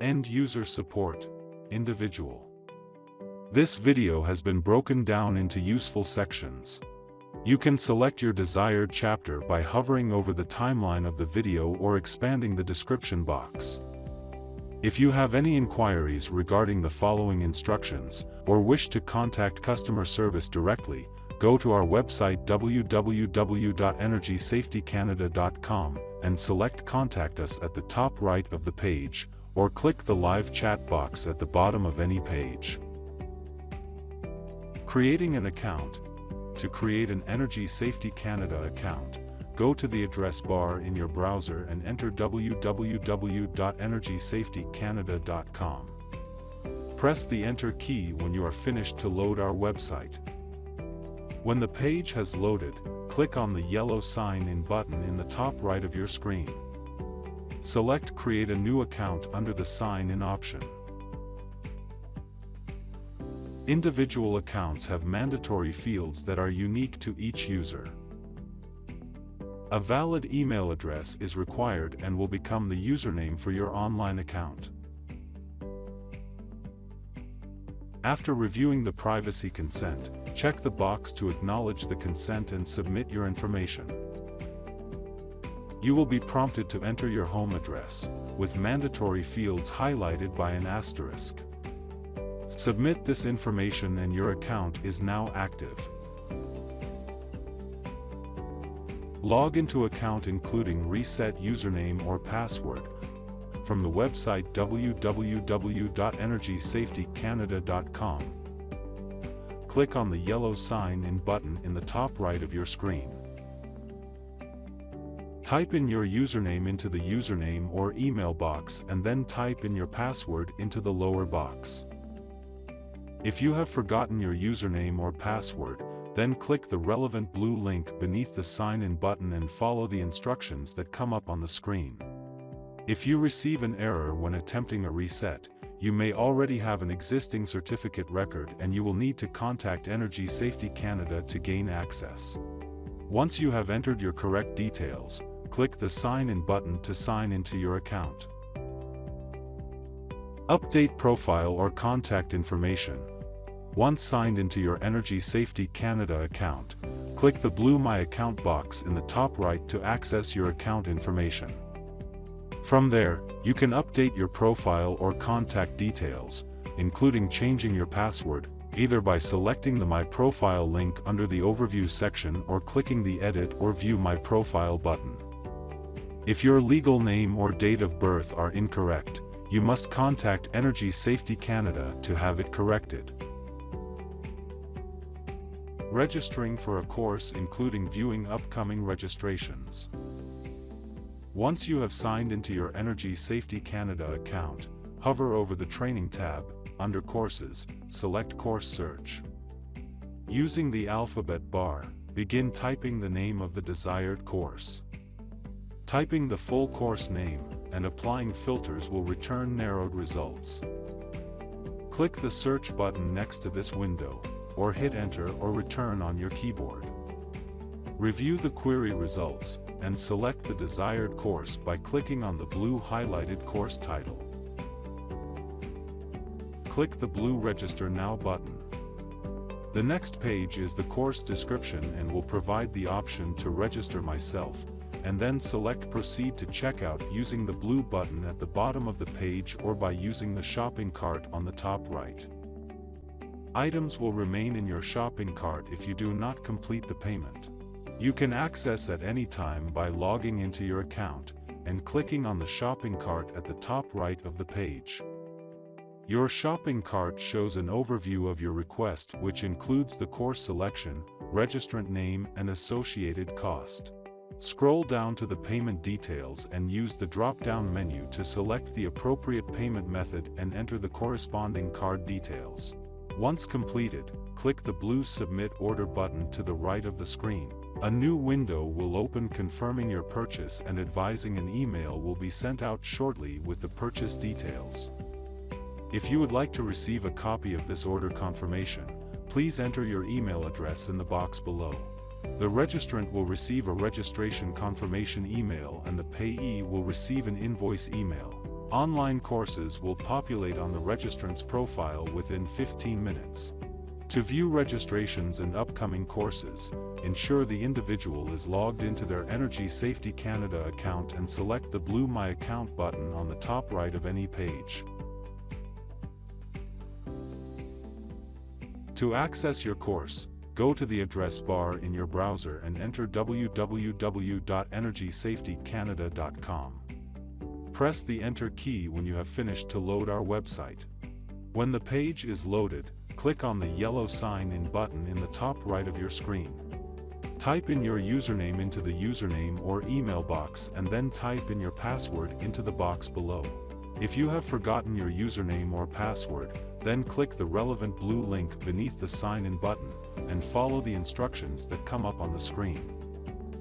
End user support, individual. This video has been broken down into useful sections. You can select your desired chapter by hovering over the timeline of the video or expanding the description box. If you have any inquiries regarding the following instructions, or wish to contact customer service directly, go to our website www.energysafetycanada.com and select Contact Us at the top right of the page, or click the live chat box at the bottom of any page. Creating an account. To create an Energy Safety Canada account, go to the address bar in your browser and enter www.energysafetycanada.com. Press the Enter key when you are finished to load our website. When the page has loaded, click on the yellow Sign In button in the top right of your screen. Select Create a New Account under the Sign In option. Individual accounts have mandatory fields that are unique to each user. A valid email address is required and will become the username for your online account. After reviewing the privacy consent, check the box to acknowledge the consent and submit your information. You will be prompted to enter your home address, with mandatory fields highlighted by an asterisk. Submit this information and your account is now active. Log into account including reset username or password from the website www.energysafetycanada.com. Click on the yellow Sign In button in the top right of your screen. Type in your username into the username or email box and then type in your password into the lower box. If you have forgotten your username or password, then click the relevant blue link beneath the Sign In button and follow the instructions that come up on the screen. If you receive an error when attempting a reset, you may already have an existing certificate record and you will need to contact Energy Safety Canada to gain access. Once you have entered your correct details, click the Sign In button to sign into your account. Update profile or contact information. Once signed into your Energy Safety Canada account, click the blue My Account box in the top right to access your account information. From there, you can update your profile or contact details, including changing your password, either by selecting the My Profile link under the Overview section or clicking the Edit or View My Profile button. If your legal name or date of birth are incorrect, you must contact Energy Safety Canada to have it corrected. Registering for a course including viewing upcoming registrations. Once you have signed into your Energy Safety Canada account, hover over the Training tab. Under Courses, select Course Search. Using the alphabet bar, begin typing the name of the desired course. Typing the full course name and applying filters will return narrowed results. Click the Search button next to this window, or hit Enter or Return on your keyboard. Review the query results, and select the desired course by clicking on the blue highlighted course title. Click the blue Register Now button. The next page is the course description and will provide the option to register myself, and then select Proceed to Checkout using the blue button at the bottom of the page or by using the shopping cart on the top right. Items will remain in your shopping cart if you do not complete the payment. You can access at any time by logging into your account and clicking on the shopping cart at the top right of the page. Your shopping cart shows an overview of your request, which includes the course selection, registrant name, and associated cost. Scroll down to the payment details and use the drop-down menu to select the appropriate payment method and enter the corresponding card details. Once completed, click the blue Submit Order button to the right of the screen. A new window will open confirming your purchase and advising an email will be sent out shortly with the purchase details. If you would like to receive a copy of this order confirmation, please enter your email address in the box below. The registrant will receive a registration confirmation email and the payee will receive an invoice email. Online courses will populate on the registrant's profile within 15 minutes. To view registrations and upcoming courses, ensure the individual is logged into their Energy Safety Canada account and select the blue My Account button on the top right of any page. To access your course, go to the address bar in your browser and enter www.energysafetycanada.com. Press the Enter key when you have finished to load our website. When the page is loaded, click on the yellow Sign In button in the top right of your screen. Type in your username into the username or email box and then type in your password into the box below. If you have forgotten your username or password, then click the relevant blue link beneath the Sign In button, and follow the instructions that come up on the screen.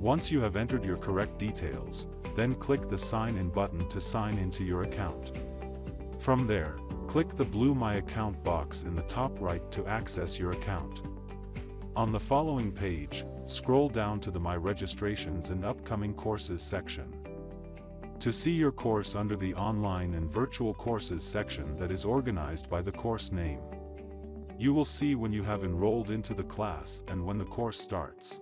Once you have entered your correct details, then click the Sign In button to sign into your account. From there, click the blue My Account box in the top right to access your account. On the following page, scroll down to the My Registrations and Upcoming Courses section. To see your course under the Online and Virtual Courses section that is organized by the course name. You will see when you have enrolled into the class and when the course starts.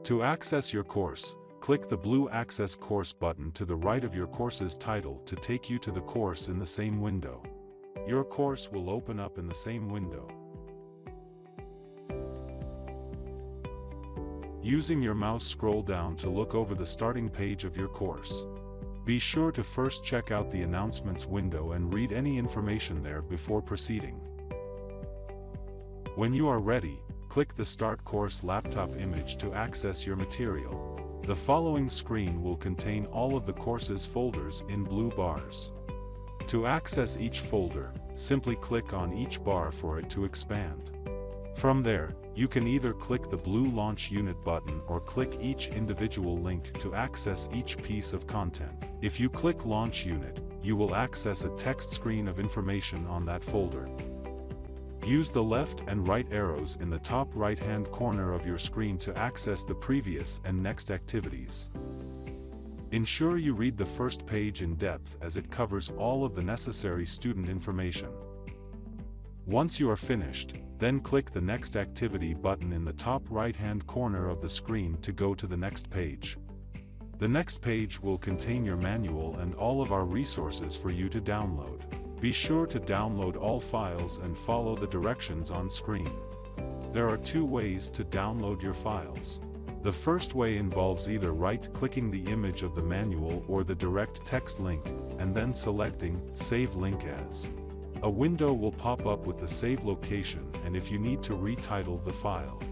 To access your course, click the blue Access Course button to the right of your course's title to take you to the course in the same window. Your course will open up in the same window. Using your mouse, scroll down to look over the starting page of your course. Be sure to first check out the announcements window and read any information there before proceeding. When you are ready, click the Start Course laptop image to access your material. The following screen will contain all of the course's folders in blue bars. To access each folder, simply click on each bar for it to expand. From there, you can either click the blue Launch Unit button or click each individual link to access each piece of content. If you click Launch Unit, you will access a text screen of information on that folder. Use the left and right arrows in the top right-hand corner of your screen to access the previous and next activities. Ensure you read the first page in depth as it covers all of the necessary student information. Once you are finished, then click the Next Activity button in the top right-hand corner of the screen to go to the next page. The next page will contain your manual and all of our resources for you to download. Be sure to download all files and follow the directions on screen. There are two ways to download your files. The first way involves either right-clicking the image of the manual or the direct text link, and then selecting Save Link As. A window will pop up with the save location and if you need to retitle the file.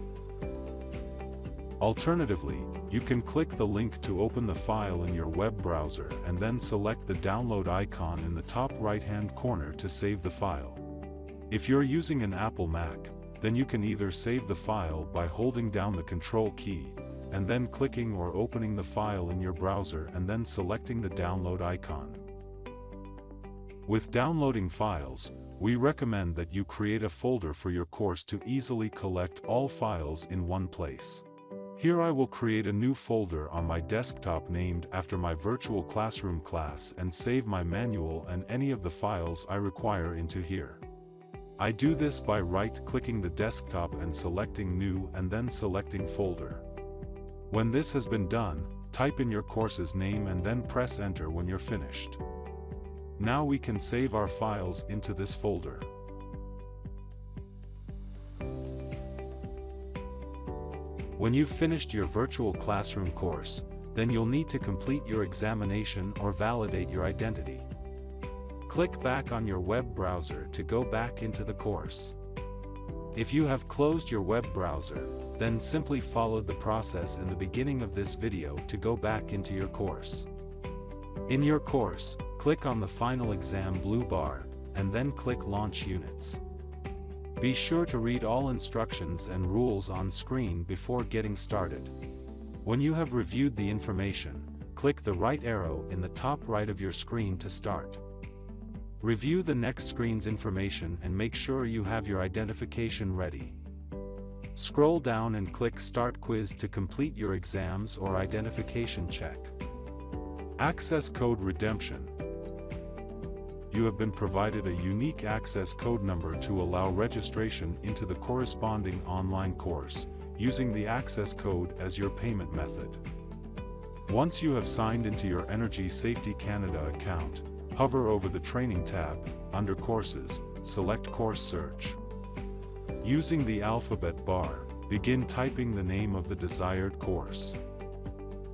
Alternatively, you can click the link to open the file in your web browser and then select the download icon in the top right-hand corner to save the file. If you're using an Apple Mac, then you can either save the file by holding down the Control key, and then clicking or opening the file in your browser and then selecting the download icon. With downloading files, we recommend that you create a folder for your course to easily collect all files in one place. Here I will create a new folder on my desktop named after my virtual classroom class and save my manual and any of the files I require into here. I do this by right-clicking the desktop and selecting New and then selecting Folder. When this has been done, type in your course's name and then press Enter when you're finished. Now we can save our files into this folder. When you've finished your virtual classroom course, then you'll need to complete your examination or validate your identity. Click back on your web browser to go back into the course. If you have closed your web browser, then simply follow the process in the beginning of this video to go back into your course. In your course, click on the Final Exam blue bar, and then click Launch Units. Be sure to read all instructions and rules on screen before getting started. When you have reviewed the information, click the right arrow in the top right of your screen to start. Review the next screen's information and make sure you have your identification ready. Scroll down and click Start Quiz to complete your exams or identification check. Access Code Redemption. you have been provided a unique access code number to allow registration into the corresponding online course, using the access code as your payment method. Once you have signed into your Energy Safety Canada account, hover over the Training tab. Under Courses, select Course Search. Using the alphabet bar, begin typing the name of the desired course.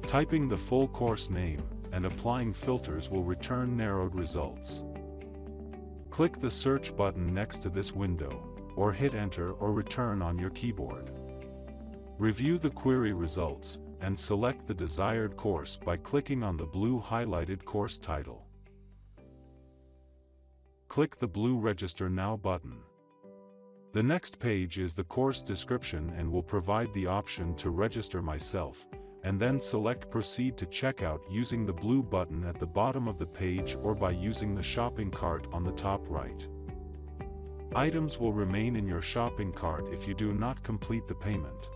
Typing the full course name and applying filters will return narrowed results. Click the search button next to this window, or hit Enter or Return on your keyboard. Review the query results, and select the desired course by clicking on the blue highlighted course title. Click the blue Register Now button. The next page is the course description and will provide the option to register myself, and then select Proceed to Checkout using the blue button at the bottom of the page or by using the shopping cart on the top right. Items will remain in your shopping cart if you do not complete the payment.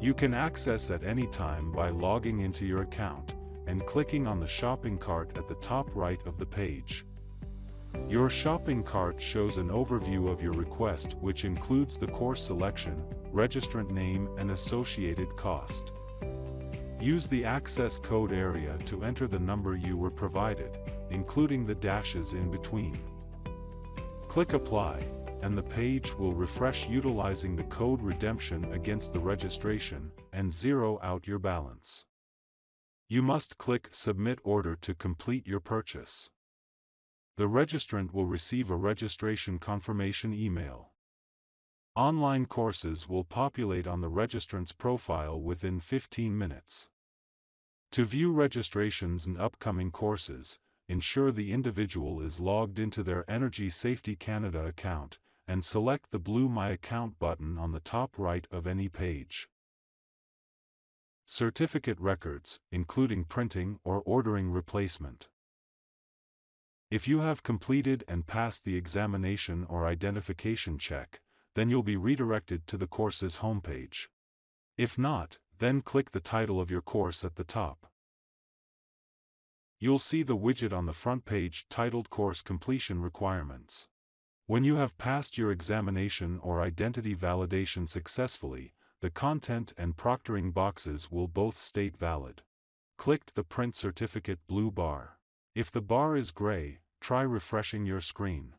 You can access at any time by logging into your account and clicking on the shopping cart at the top right of the page. Your shopping cart shows an overview of your request, which includes the course selection, registrant name and associated cost. Use the access code area to enter the number you were provided, including the dashes in between. Click Apply, and the page will refresh utilizing the code redemption against the registration, and zero out your balance. You must click Submit Order to complete your purchase. The registrant will receive a registration confirmation email. Online courses will populate on the registrant's profile within 15 minutes. To view registrations and upcoming courses, ensure the individual is logged into their Energy Safety Canada account, and select the blue My Account button on the top right of any page. Certificate records, including printing or ordering replacement. If you have completed and passed the examination or identification check, then you'll be redirected to the course's homepage. If not, then click the title of your course at the top. You'll see the widget on the front page titled Course Completion Requirements. When you have passed your examination or identity validation successfully, the content and proctoring boxes will both state valid. Click the Print Certificate blue bar. If the bar is gray, try refreshing your screen.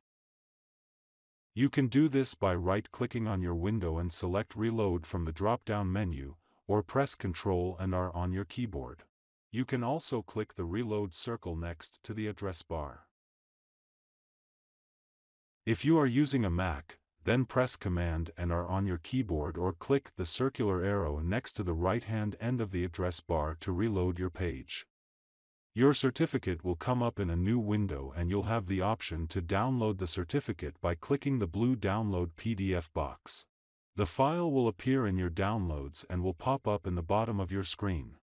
You can do this by right-clicking on your window and select Reload from the drop-down menu, or press Ctrl and R on your keyboard. You can also click the Reload circle next to the address bar. If you are using a Mac, then press Command and R on your keyboard or click the circular arrow next to the right-hand end of the address bar to reload your page. Your certificate will come up in a new window and you'll have the option to download the certificate by clicking the blue Download PDF box. The file will appear in your downloads and will pop up in the bottom of your screen.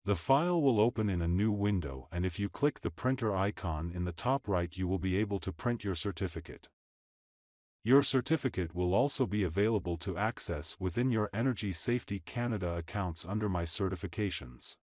The file will open in a new window, and if you click the printer icon in the top right you will be able to print your certificate. Your certificate will also be available to access within your Energy Safety Canada accounts under My Certifications.